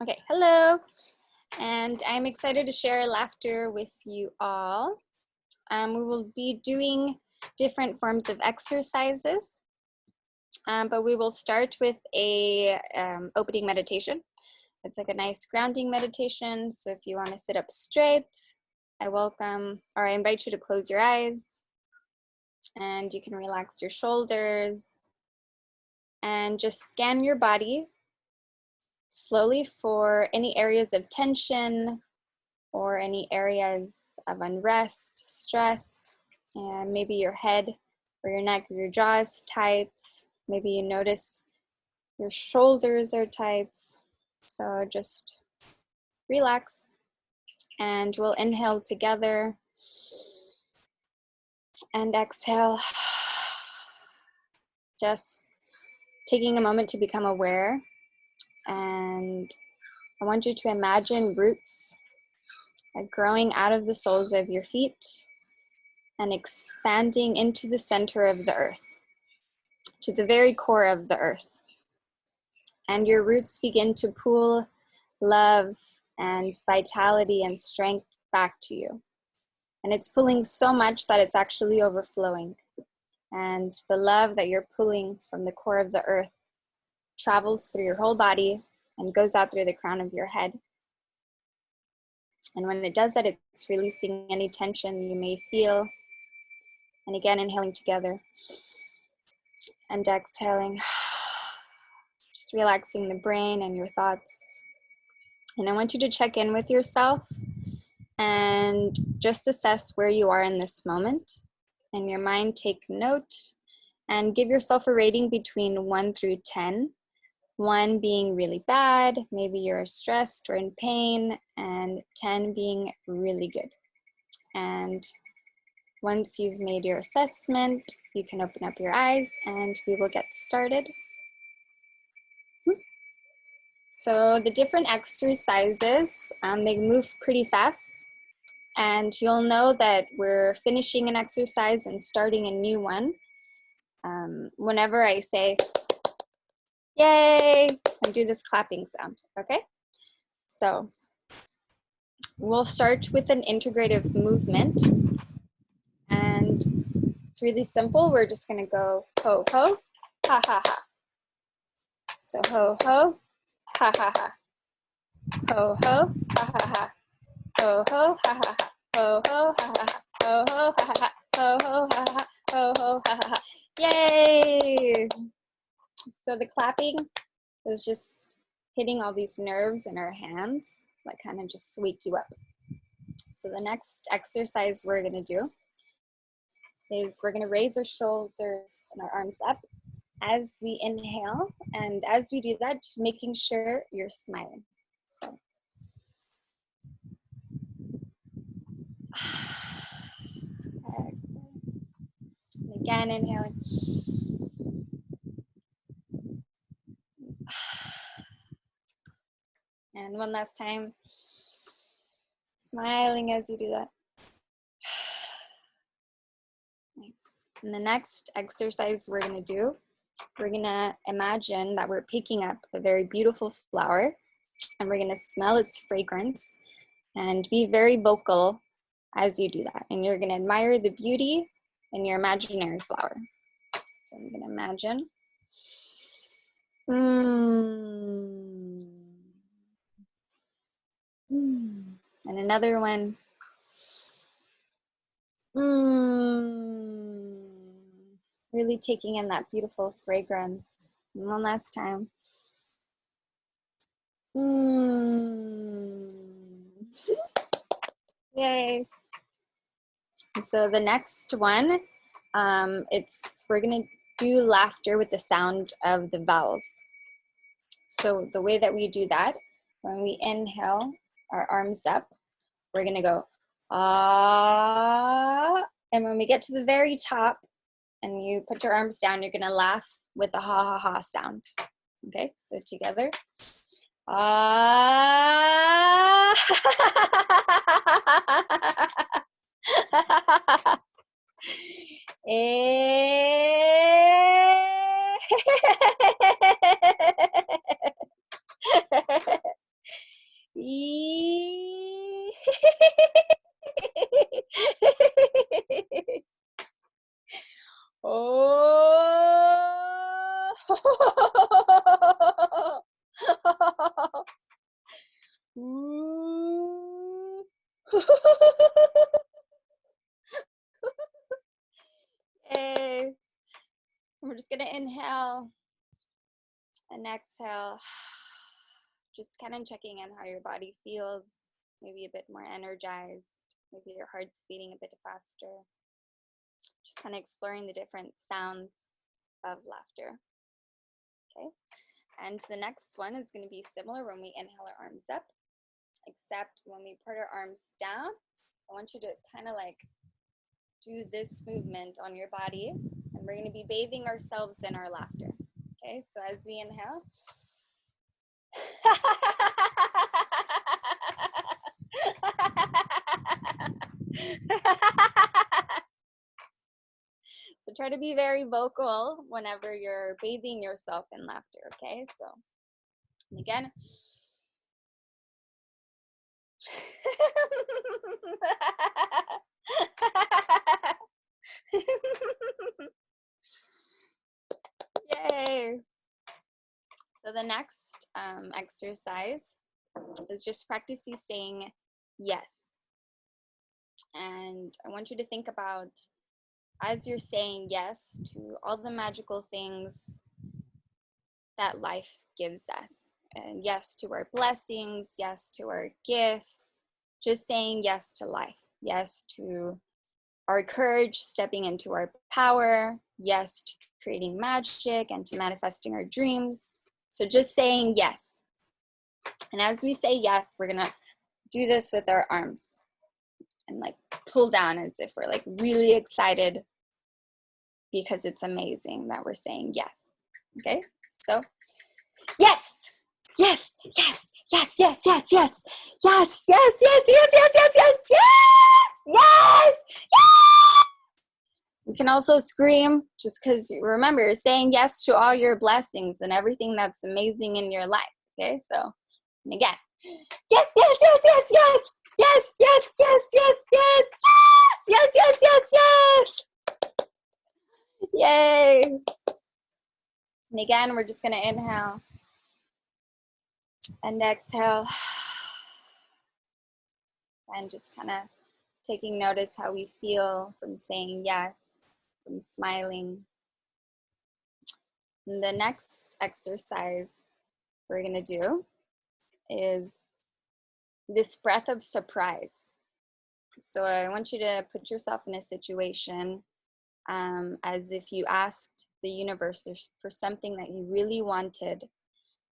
Okay, hello, and I'm excited to share laughter with you all. We will be doing different forms of exercises, but we will start with a opening meditation. It's like a nice grounding meditation, so if you want to sit up straight, I invite you to close your eyes, and you can relax your shoulders, and just scan your body slowly for any areas of tension or any areas of unrest, stress, and maybe your head or your neck or your jaw is tight. Maybe you notice your shoulders are tight. So just relax, and we'll inhale together and exhale. Just taking a moment to become aware, and I want you to imagine roots growing out of the soles of your feet and expanding into the center of the earth, to the very core of the earth. And your roots begin to pull love and vitality and strength back to you. And it's pulling so much that it's actually overflowing. And the love that you're pulling from the core of the earth travels through your whole body and goes out through the crown of your head. And when it does that, it's releasing any tension you may feel. And again, inhaling together and exhaling, just relaxing the brain and your thoughts. And I want you to check in with yourself and just assess where you are in this moment. In your mind, take note and give yourself a rating between 1 through 10. 1 being really bad, maybe you're stressed or in pain, and 10 being really good. And once you've made your assessment, you can open up your eyes and we will get started. So the different exercises, they move pretty fast, and you'll know that we're finishing an exercise and starting a new one whenever I say, yay, and do this clapping sound, okay? So we'll start with an integrative movement, and it's really simple. We're just gonna go ho, ho, ha, ha, ha. So ho, ho, ha, ha, ha. Ho, ho, ha, ha, ha. Ho, ho, ha, ha, ha. Ho, ho, ha, ha, ha. Ho, ho, ha, ha, ha. Ho, ho, ha, ha, ha. Ho, ho, ha, ha, ha. Yay! So the clapping is just hitting all these nerves in our hands that kind of just wake you up. So the next exercise we're gonna do is we're gonna raise our shoulders and our arms up as we inhale, and as we do that, making sure you're smiling. So again, inhaling. And one last time, smiling as you do that. Nice. And the next exercise we're gonna do, we're gonna imagine that we're picking up a very beautiful flower, and we're gonna smell its fragrance and be very vocal as you do that. And you're gonna admire the beauty in your imaginary flower. So I'm gonna imagine. And another one. Really taking in that beautiful fragrance. And one last time. Yay. And so the next one, we're gonna do laughter with the sound of the vowels. So the way that we do that, when we inhale, our arms up, we're gonna go, ah. And when we get to the very top and you put your arms down, you're gonna laugh with the ha ha ha sound. Okay, so together. Ah. Oh. Ooh. Hey, we're just gonna inhale and exhale. Just kind of checking in how your body feels, maybe a bit more energized, maybe your heart's beating a bit faster. Just kind of exploring the different sounds of laughter. Okay, and the next one is going to be similar when we inhale our arms up, except when we put our arms down, I want you to kind of like do this movement on your body, and we're going to be bathing ourselves in our laughter. Okay, so as we inhale, so try to be very vocal whenever you're bathing yourself in laughter. Okay, so and again. Yay! So the next exercise is just practicing saying yes. And I want you to think about, as you're saying yes to all the magical things that life gives us, and yes to our blessings, yes to our gifts, just saying yes to life, yes to our courage, stepping into our power, yes to creating magic and to manifesting our dreams. So just saying yes. And as we say yes, we're gonna do this with our arms and like pull down as if we're like really excited because it's amazing that we're saying yes. Okay, so yes, yes, yes, yes, yes, yes, yes, yes, yes, yes, yes, yes, yes, yes, yes, yes. You can also scream, just because remember, you're saying yes to all your blessings and everything that's amazing in your life. Okay, so and again, yes, yes, yes, yes, yes, yes, yes, yes, yes, yes, yes, yes, yes, yes, yes. Yay. And again, we're just gonna inhale and exhale. And just kind of taking notice how we feel from saying yes, from smiling. And the next exercise we're gonna do is this breath of surprise. So I want you to put yourself in a situation as if you asked the universe for something that you really wanted,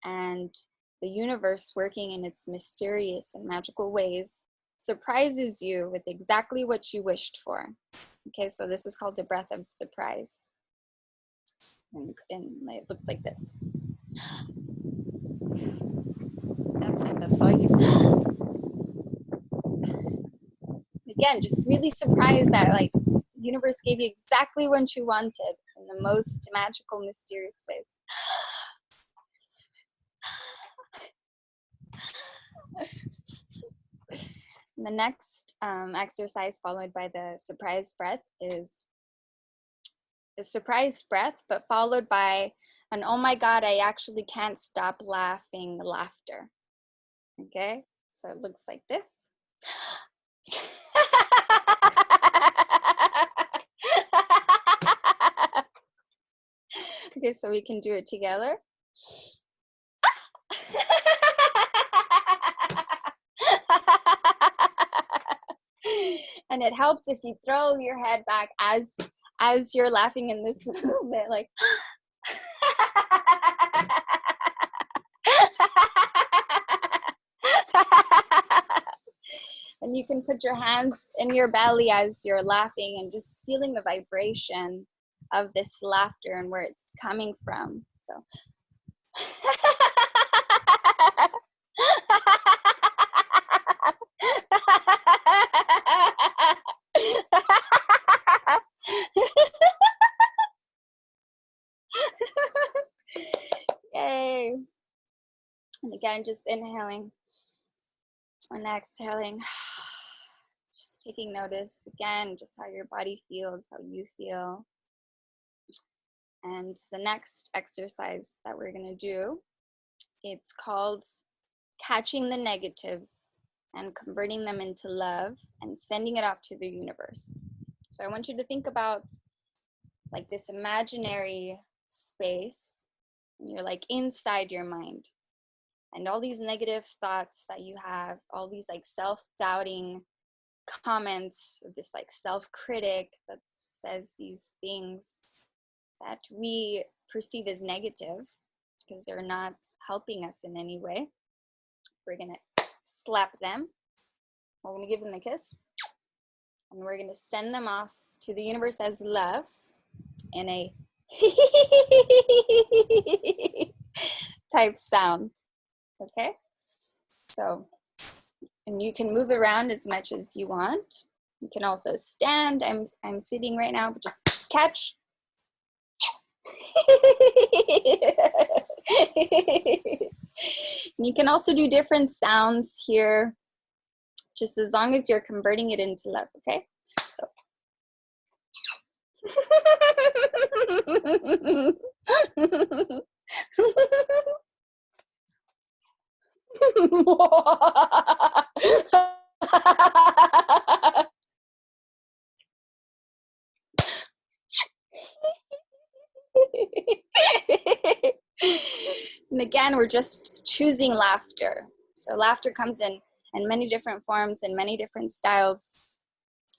and the universe, working in its mysterious and magical ways, surprises you with exactly what you wished for. Okay, so this is called the breath of surprise. And it looks like this. That's it, that's all you. Again, just really surprised that like the universe gave you exactly what you wanted in the most magical, mysterious ways. And the next exercise followed by the surprise breath is a surprise breath, but followed by an oh my God, I actually can't stop laughing laughter. Okay, so it looks like this. Okay, so we can do it together. And it helps if you throw your head back as you're laughing in this movement, like and you can put your hands in your belly as you're laughing and just feeling the vibration of this laughter and where it's coming from. So yay. And again, just inhaling And exhaling, just taking notice again, just how your body feels, how you feel. And the next exercise that we're gonna do, it's called catching the negatives and converting them into love and sending it off to the universe. So I want you to think about like this imaginary space, and you're like inside your mind. And all these negative thoughts that you have, all these like self-doubting comments, this like self-critic that says these things that we perceive as negative because they're not helping us in any way. We're gonna slap them. We're gonna give them a kiss. And we're gonna send them off to the universe as love in a type sound. Okay? So, and you can move around as much as you want. You can also stand. I'm sitting right now, but just catch. You can also do different sounds here, just as long as you're converting it into love, okay? So. And again, we're just choosing laughter. So laughter comes in many different forms and many different styles.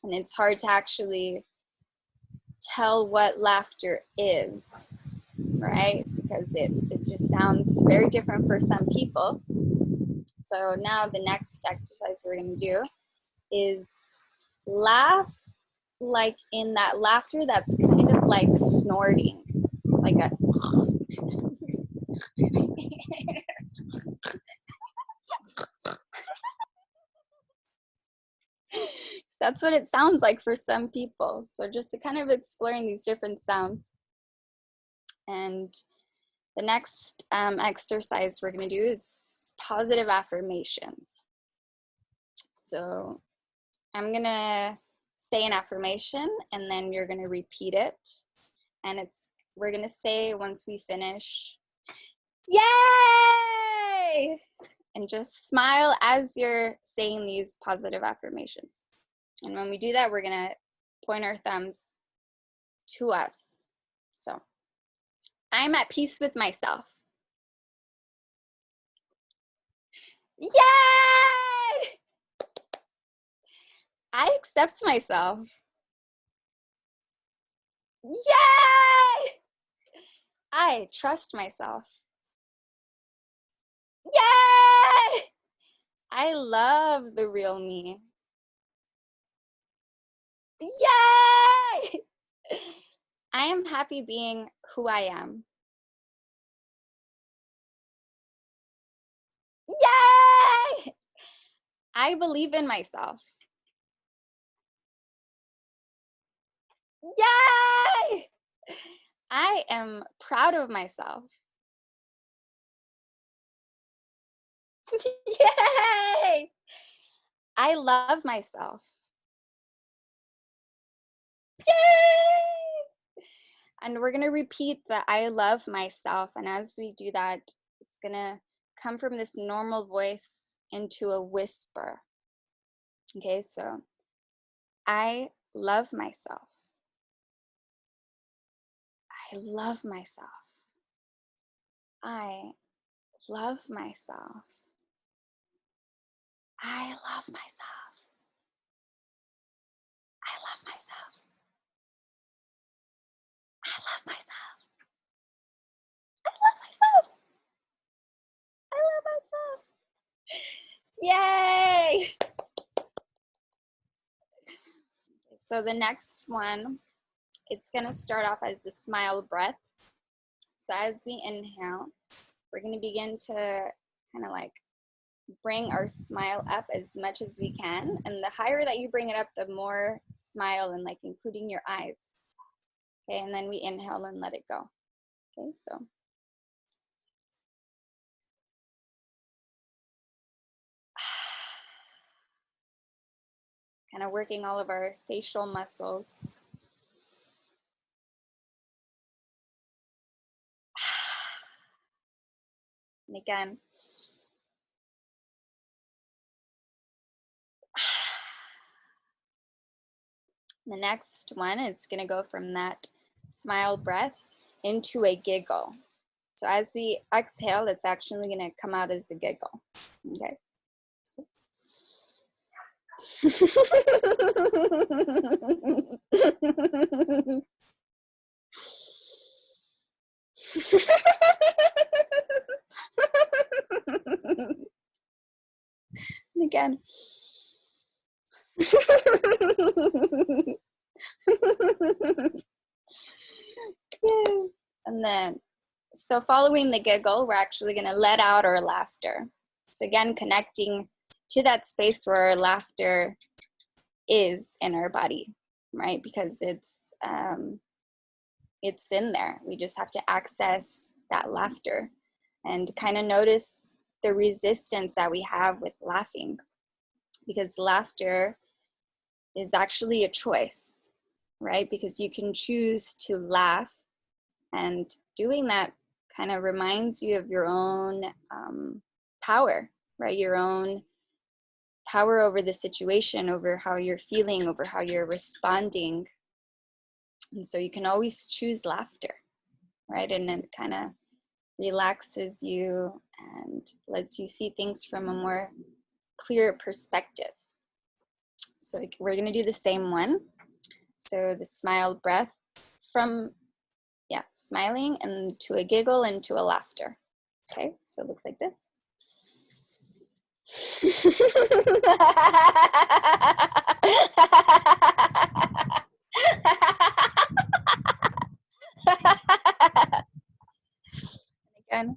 And it's hard to actually tell what laughter is, right? Because it just sounds very different for some people. So now the next exercise we're going to do is laugh like in that laughter that's kind of like snorting, like a that's what it sounds like for some people. So just to kind of exploring these different sounds. And the next exercise we're going to do is positive affirmations. So I'm going to say an affirmation and then you're going to repeat it. And we're going to say once we finish, yay! And just smile as you're saying these positive affirmations. And when we do that, we're going to point our thumbs to us. So, I'm at peace with myself. Yay! I accept myself. Yay! I trust myself. Yay! I love the real me. Yay! I am happy being who I am. Yay! I believe in myself. Yay! I am proud of myself. Yay! I love myself. Yay! And we're going to repeat the I love myself. And as we do that, it's going to come from this normal voice into a whisper. Okay, so I love myself. I love myself. I love myself. I love myself. I love myself. I love myself. I love myself. I love myself. Yay! So the next one, it's going to start off as the smile breath. So as we inhale, we're going to begin to kind of like bring our smile up as much as we can. And the higher that you bring it up, the more smile and like including your eyes. Okay, and then we inhale and let it go. Okay, so. kind of working all of our facial muscles. And again, the next one is going to go from that smile breath into a giggle. So as we exhale, it's actually going to come out as a giggle. Okay. Again. And then, so following the giggle, we're actually going to let out our laughter. So again, connecting to that space where our laughter is in our body, right? Because it's in there. We just have to access that laughter and kind of notice the resistance that we have with laughing, because laughter is actually a choice, right? Because you can choose to laugh, and doing that kind of reminds you of your own power, right? Your own power over the situation, over how you're feeling, over how you're responding. And so you can always choose laughter, right? And it kind of relaxes you and lets you see things from a more clear perspective. So we're going to do the same one. So the smile breath from, smiling and to a giggle and to a laughter. Okay, so it looks like this. Again.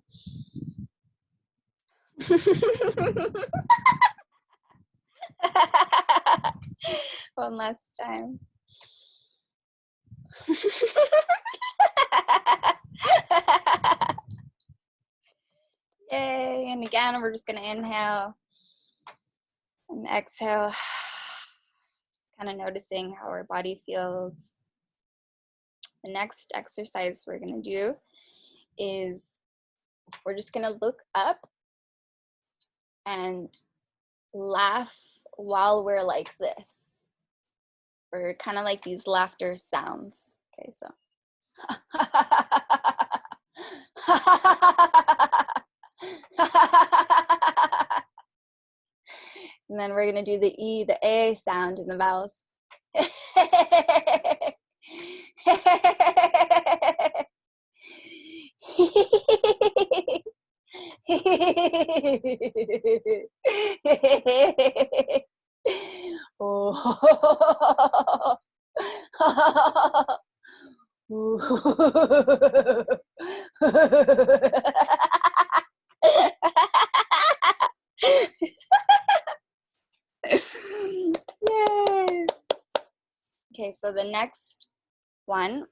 One last time. Yay, and again, we're just going to inhale and exhale, kind of noticing how our body feels. The next exercise we're going to do is we're just going to look up and laugh while we're like this. We're kind of like these laughter sounds. Okay, so. And then we're going to do the E, the A sound in the vowels. Oh. Yay. Okay, so the next one,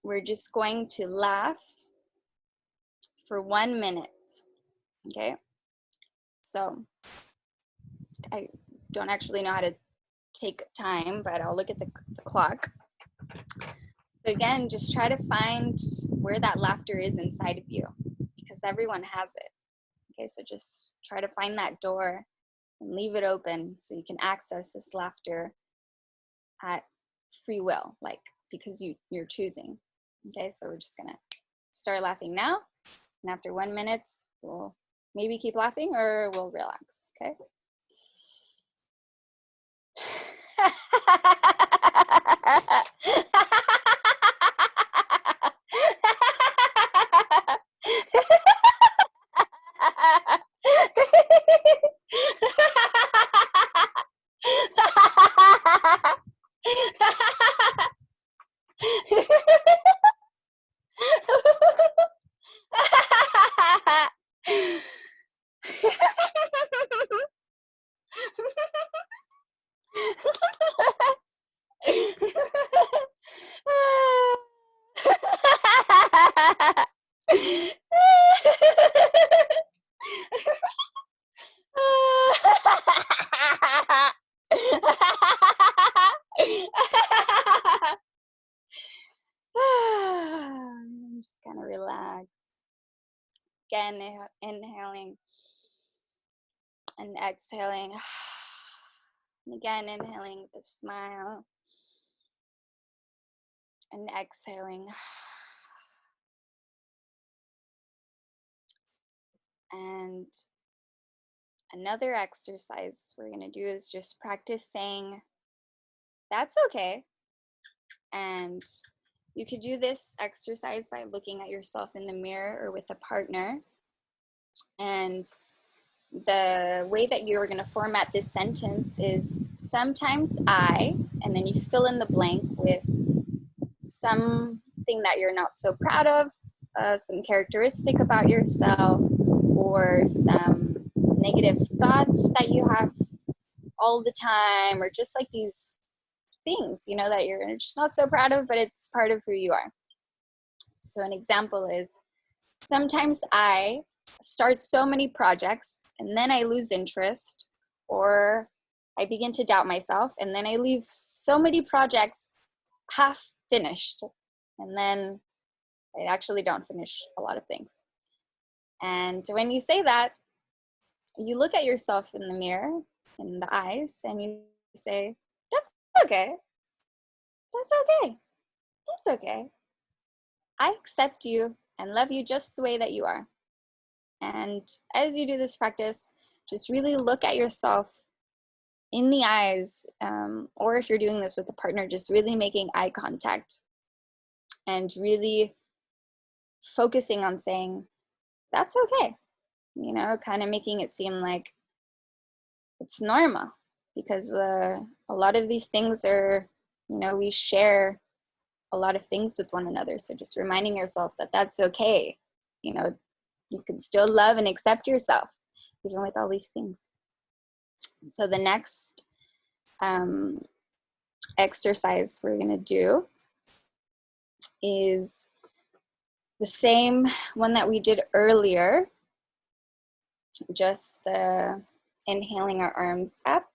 we're just going to laugh for 1 minute. Okay, so I don't actually know how to take time, but I'll look at the clock. So again, just try to find where that laughter is inside of you, because everyone has it. Okay, so just try to find that door and leave it open so you can access this laughter at free will, like because you're choosing. Okay, so we're just gonna start laughing now, and after 1 minute, we'll maybe keep laughing or we'll relax. Okay. And exhaling. And again, inhaling with a smile. And exhaling. And another exercise we're going to do is just practice saying, that's okay. And you could do this exercise by looking at yourself in the mirror or with a partner. And the way that you're going to format this sentence is sometimes I, and then you fill in the blank with something that you're not so proud of, some characteristic about yourself, or some negative thoughts that you have all the time, or just like these things, you know, that you're just not so proud of, but it's part of who you are. So an example is, sometimes I start so many projects and then I lose interest, or I begin to doubt myself and then I leave so many projects half finished, and then I actually don't finish a lot of things. And when you say that, you look at yourself in the mirror, in the eyes, and you say, that's okay. That's okay. That's okay. I accept you and love you just the way that you are. And as you do this practice, just really look at yourself in the eyes, or if you're doing this with a partner, just really making eye contact and really focusing on saying, that's okay. You know, kind of making it seem like it's normal, because a lot of these things are, you know, we share a lot of things with one another. So just reminding yourselves that that's okay. You know, you can still love and accept yourself, even with all these things. So the next exercise we're going to do is the same one that we did earlier, just the inhaling our arms up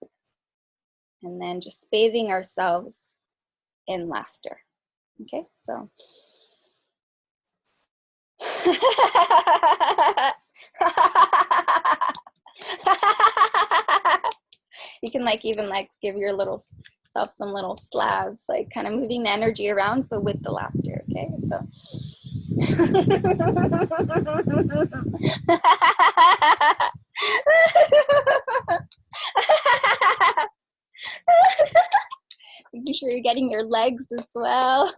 and then just bathing ourselves in laughter. Okay, so you can like even like give your little self some little slabs, like kind of moving the energy around, but with the laughter. Okay, so making sure you're getting your legs as well.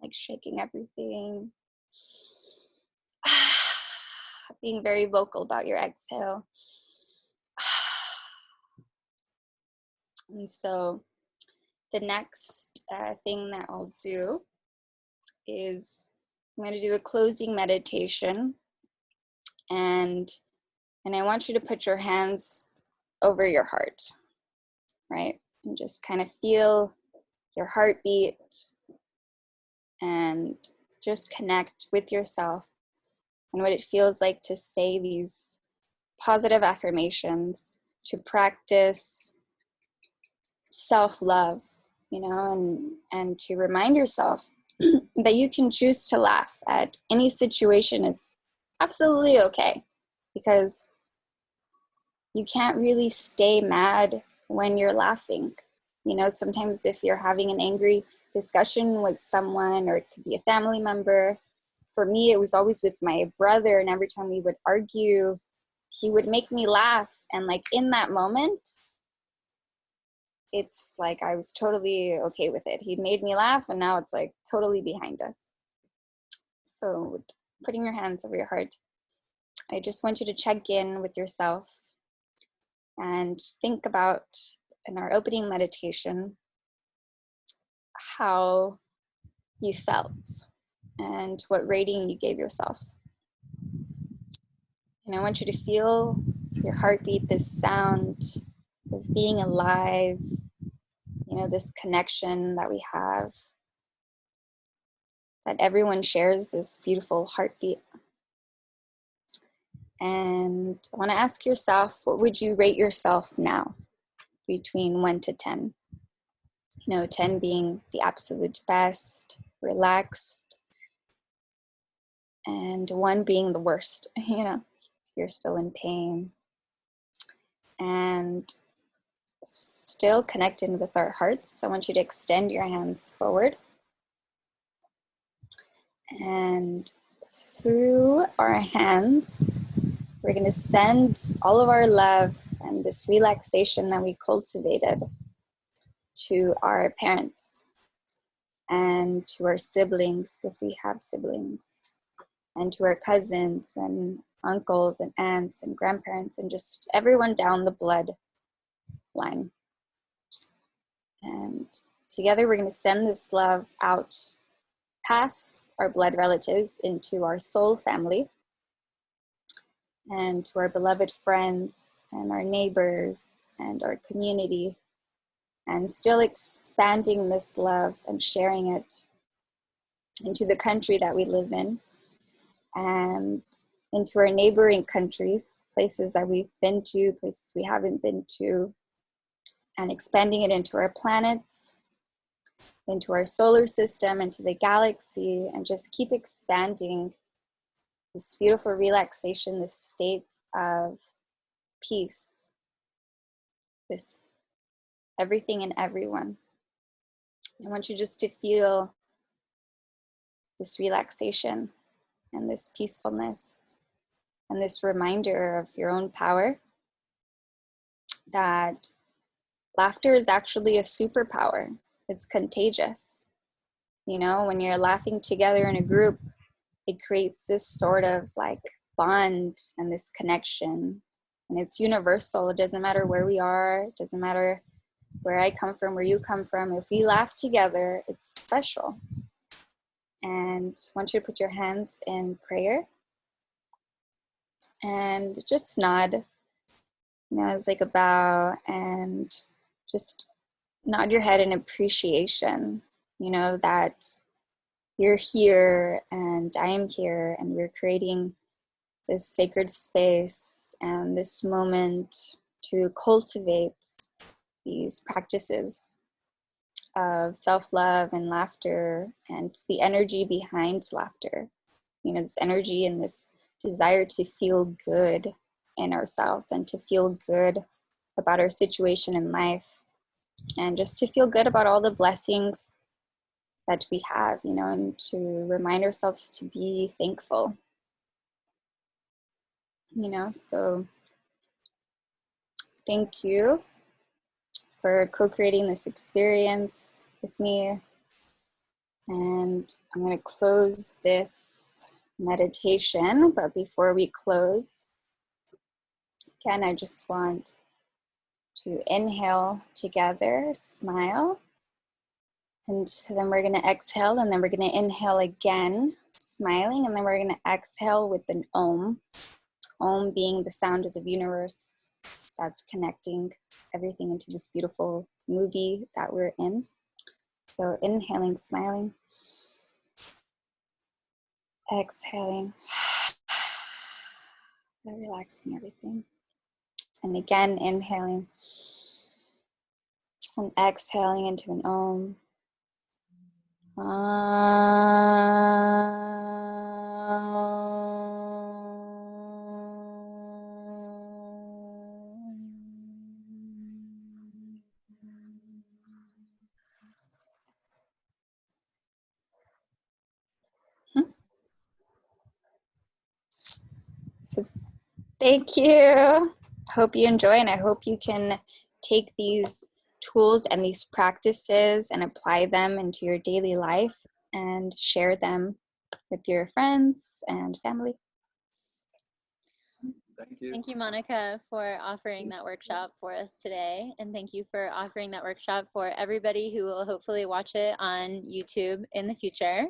Like shaking everything. Being very vocal about your exhale. And so the next thing that I'll do is I'm going to do a closing meditation, and I want you to put your hands over your heart, right? And just kind of feel your heartbeat and just connect with yourself and what it feels like to say these positive affirmations, to practice self-love, you know, and to remind yourself that you can choose to laugh at any situation. It's absolutely okay, because you can't really stay mad when you're laughing. You know, sometimes if you're having an angry discussion with someone, or it could be a family member. For me, it was always with my brother, and every time we would argue, he would make me laugh. And like in that moment, it's like I was totally okay with it. He made me laugh, and now it's like totally behind us. So putting your hands over your heart, I just want you to check in with yourself and think about, in our opening meditation, how you felt and what rating you gave yourself. And I want you to feel your heartbeat, this sound of being alive, you know, this connection that we have, that everyone shares this beautiful heartbeat. And I want to ask yourself, what would you rate yourself now, between 1 to 10? You know, 10 being the absolute best, relaxed, and 1 being the worst, you know, you're still in pain. And still connected with our hearts, I want you to extend your hands forward. And through our hands, we're going to send all of our love and this relaxation that we cultivated to our parents and to our siblings, if we have siblings, and to our cousins and uncles and aunts and grandparents, and just everyone down the blood line. And together we're going to send this love out past our blood relatives into our soul family and to our beloved friends and our neighbors and our community, and still expanding this love and sharing it into the country that we live in and into our neighboring countries, places that we've been to, places we haven't been to, and expanding it into our planets, into our solar system, into the galaxy, and just keep expanding this beautiful relaxation, this state of peace with everything and everyone. I want you just to feel this relaxation and this peacefulness and this reminder of your own power, that laughter is actually a superpower. It's contagious. You know, when you're laughing together in a group, it creates this sort of like bond and this connection. And it's universal. It doesn't matter where we are. It doesn't matter where I come from, where you come from. If we laugh together, it's special. And I want you to put your hands in prayer and just nod. You know, it's like a bow, and just nod your head in appreciation, you know, that you're here and I am here, and we're creating this sacred space and this moment to cultivate these practices of self-love and laughter, and the energy behind laughter. You know, this energy and this desire to feel good in ourselves and to feel good about our situation in life, and just to feel good about all the blessings that we have, you know, and to remind ourselves to be thankful, you know. So thank you for co-creating this experience with me. And I'm going to close this meditation, but before we close, again, I just want to inhale together, smile, and then we're going to exhale, and then we're going to inhale again, smiling, and then we're going to exhale with an om. Om being the sound of the universe that's connecting everything into this beautiful movie that we're in. So inhaling, smiling, exhaling, relaxing everything. And again, inhaling and exhaling into an om. So thank you. Hope you enjoy, and I hope you can take these tools and these practices and apply them into your daily life and share them with your friends and family. Thank you. Thank you, Monica, for offering that workshop for us today. And thank you for offering that workshop for everybody who will hopefully watch it on YouTube in the future.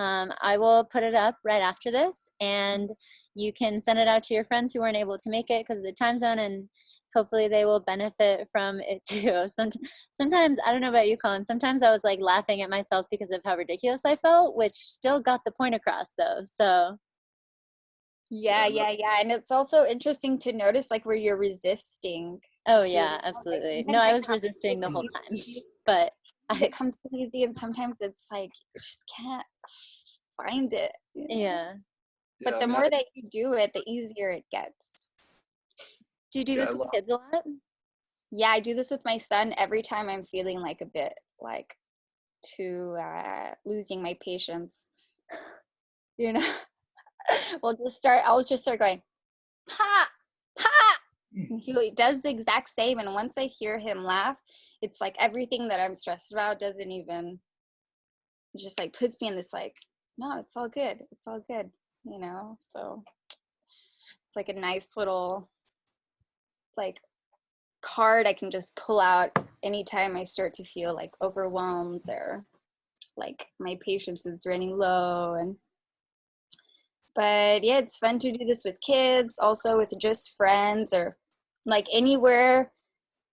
I will put it up right after this, and you can send it out to your friends who weren't able to make it because of the time zone, and hopefully they will benefit from it too. Sometimes, I don't know about you, Colin, sometimes I was like laughing at myself because of how ridiculous I felt, which still got the point across though, so. Yeah. And it's also interesting to notice like where you're resisting. Oh yeah, absolutely. No, I was resisting the whole time, but it comes easy, and sometimes it's like you just can't find it. You know? Yeah. But Yeah, the I mean, more that you do it, the easier it gets. Do you do Yeah, this I with love- kids a lot? Yeah, I do this with my son every time I'm feeling like a bit like losing my patience. You know, I'll just start going, ha, ha. And he does the exact same. And once I hear him laugh, it's like everything that I'm stressed about doesn't even, just like puts me in this like, no, it's all good. It's all good, you know? So it's like a nice little like card I can just pull out anytime I start to feel like overwhelmed or like my patience is running low. But yeah, it's fun to do this with kids, also with just friends, or like anywhere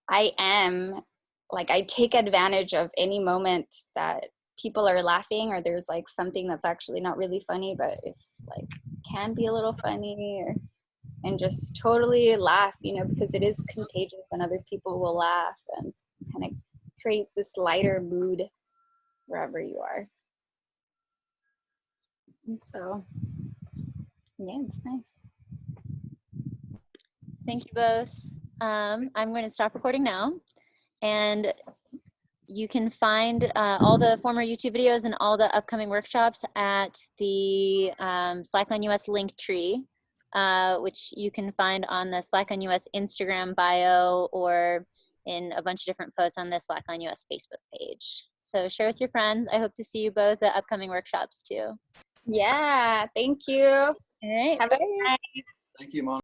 I am. Like I take advantage of any moment that people are laughing, or there's like something that's actually not really funny, but if like can be a little funny, or and just totally laugh, you know, because it is contagious and other people will laugh and kind of creates this lighter mood wherever you are. And so, yeah, it's nice. Thank you both. I'm going to stop recording now, and you can find all the former YouTube videos and all the upcoming workshops at the slacklineus linktree, which you can find on the slacklineus Instagram bio or in a bunch of different posts on the slacklineus Facebook page. So share with your friends. I hope to see you both at upcoming workshops too. Yeah, thank you. All right. Have a good night. Thank you, Mom.